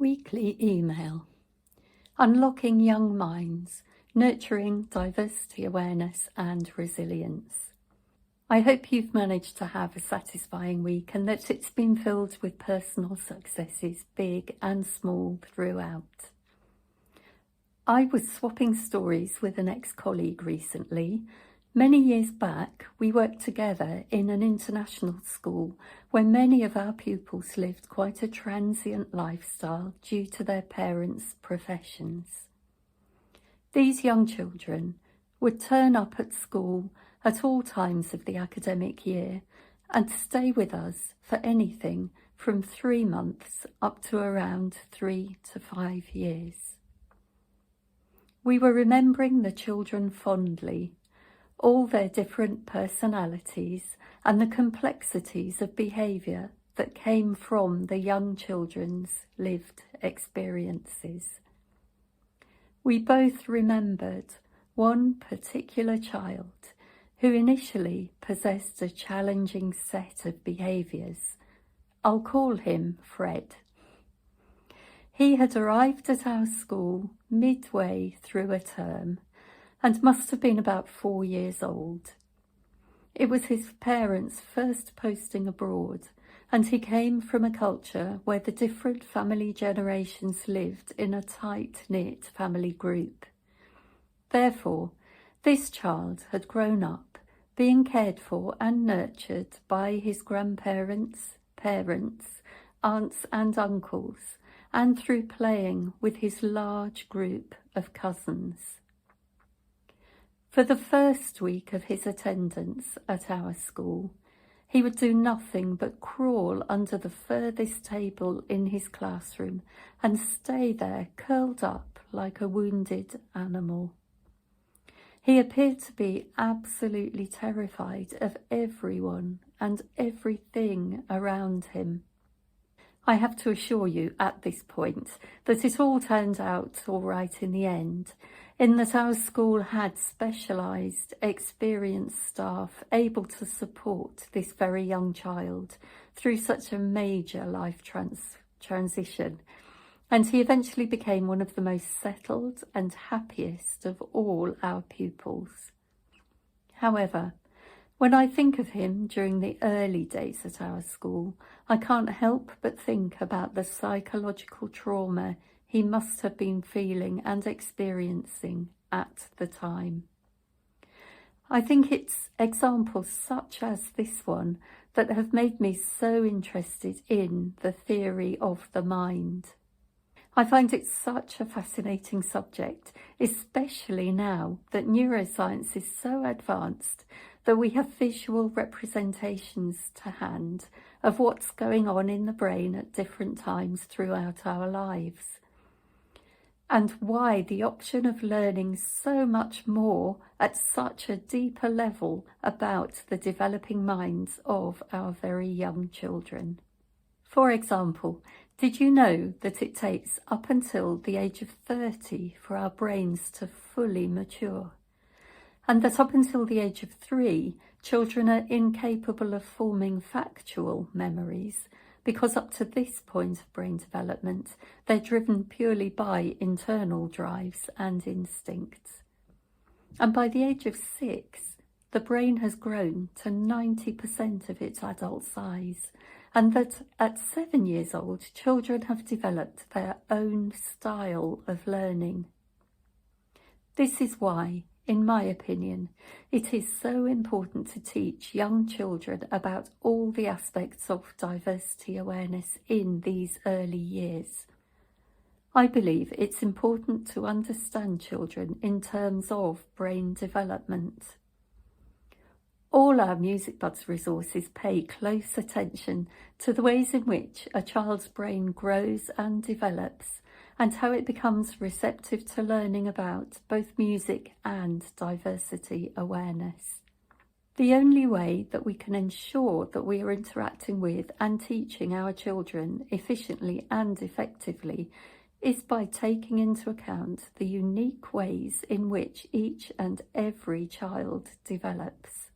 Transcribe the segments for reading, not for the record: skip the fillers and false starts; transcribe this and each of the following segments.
Weekly email. Unlocking young minds, nurturing diversity awareness and resilience. I hope you've managed to have a satisfying week and that it's been filled with personal successes, big and small, throughout. I was swapping stories with an ex-colleague recently. Many years back, we worked together in an international school where many of our pupils lived quite a transient lifestyle due to their parents' professions. These young children would turn up at school at all times of the academic year and stay with us for anything from 3 months up to around 3 to 5 years. We were remembering the children fondly, all their different personalities and the complexities of behaviour that came from the young children's lived experiences. We both remembered one particular child who initially possessed a challenging set of behaviours. I'll call him Fred. He had arrived at our school midway through a term and must have been about 4 years old. It was his parents' first posting abroad, and he came from a culture where the different family generations lived in a tight-knit family group. Therefore, this child had grown up being cared for and nurtured by his grandparents, parents, aunts and uncles, and through playing with his large group of cousins. For the first week of his attendance at our school, he would do nothing but crawl under the furthest table in his classroom and stay there curled up like a wounded animal. He appeared to be absolutely terrified of everyone and everything around him. I have to assure you at this point that it all turned out all right in the end, in that our school had specialised, experienced staff able to support this very young child through such a major life transition, and he eventually became one of the most settled and happiest of all our pupils. However, when I think of him during the early days at our school, I can't help but think about the psychological trauma he must have been feeling and experiencing at the time. I think it's examples such as this one that have made me so interested in the theory of the mind. I find it such a fascinating subject, especially now that neuroscience is so advanced that we have visual representations to hand of what's going on in the brain at different times throughout our lives, and why the option of learning so much more at such a deeper level about the developing minds of our very young children. For example, did you know that it takes up until the age of 30 for our brains to fully mature? And that up until the age of 3, children are incapable of forming factual memories, because up to this point of brain development, they're driven purely by internal drives and instincts. And by the age of 6, the brain has grown to 90% of its adult size, and that at 7 years old, children have developed their own style of learning. This is why, in my opinion, it is so important to teach young children about all the aspects of diversity awareness in these early years. I believe it's important to understand children in terms of brain development. All our Music Buds resources pay close attention to the ways in which a child's brain grows and develops, and how it becomes receptive to learning about both music and diversity awareness. The only way that we can ensure that we are interacting with and teaching our children efficiently and effectively is by taking into account the unique ways in which each and every child develops.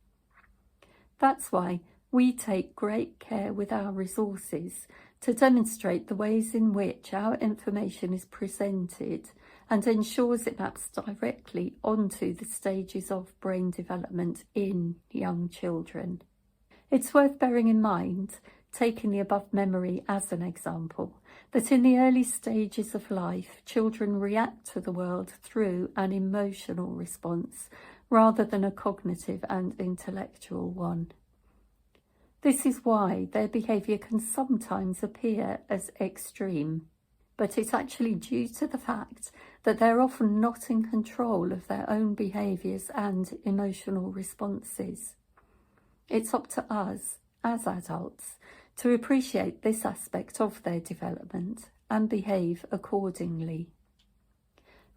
That's why we take great care with our resources to demonstrate the ways in which our information is presented and ensures it maps directly onto the stages of brain development in young children. It's worth bearing in mind, taking the above memory as an example, that in the early stages of life, children react to the world through an emotional response rather than a cognitive and intellectual one. This is why their behaviour can sometimes appear as extreme, but it's actually due to the fact that they're often not in control of their own behaviours and emotional responses. It's up to us, as adults, to appreciate this aspect of their development and behave accordingly.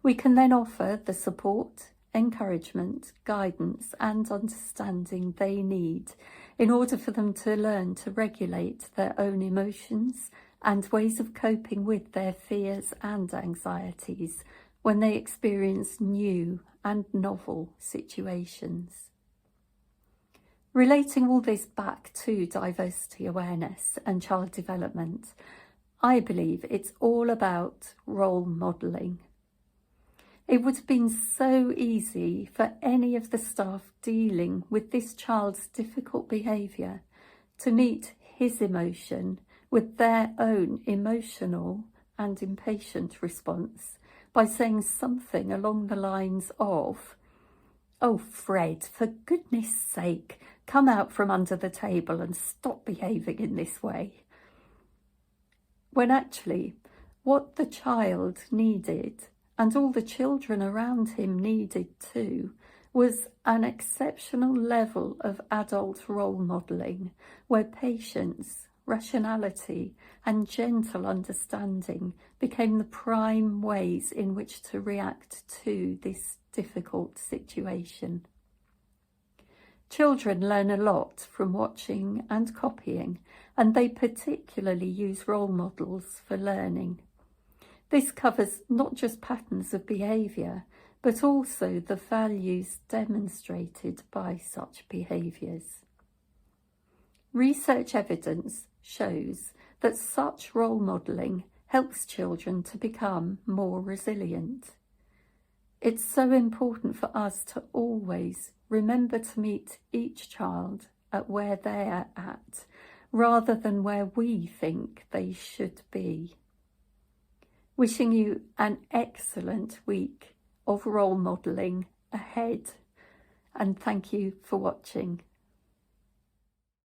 We can then offer the support, encouragement, guidance and understanding they need in order for them to learn to regulate their own emotions and ways of coping with their fears and anxieties when they experience new and novel situations. Relating all this back to diversity awareness and child development, I believe it's all about role modelling. It would have been so easy for any of the staff dealing with this child's difficult behaviour to meet his emotion with their own emotional and impatient response by saying something along the lines of, "Oh, Fred, for goodness sake, come out from under the table and stop behaving in this way." When actually, what the child needed, and all the children around him needed too, was an exceptional level of adult role modelling, where patience, rationality and gentle understanding became the prime ways in which to react to this difficult situation. Children learn a lot from watching and copying, and they particularly use role models for learning. This covers not just patterns of behaviour, but also the values demonstrated by such behaviours. Research evidence shows that such role modelling helps children to become more resilient. It's so important for us to always remember to meet each child at where they're at, rather than where we think they should be. Wishing you an excellent week of role modelling ahead, and thank you for watching.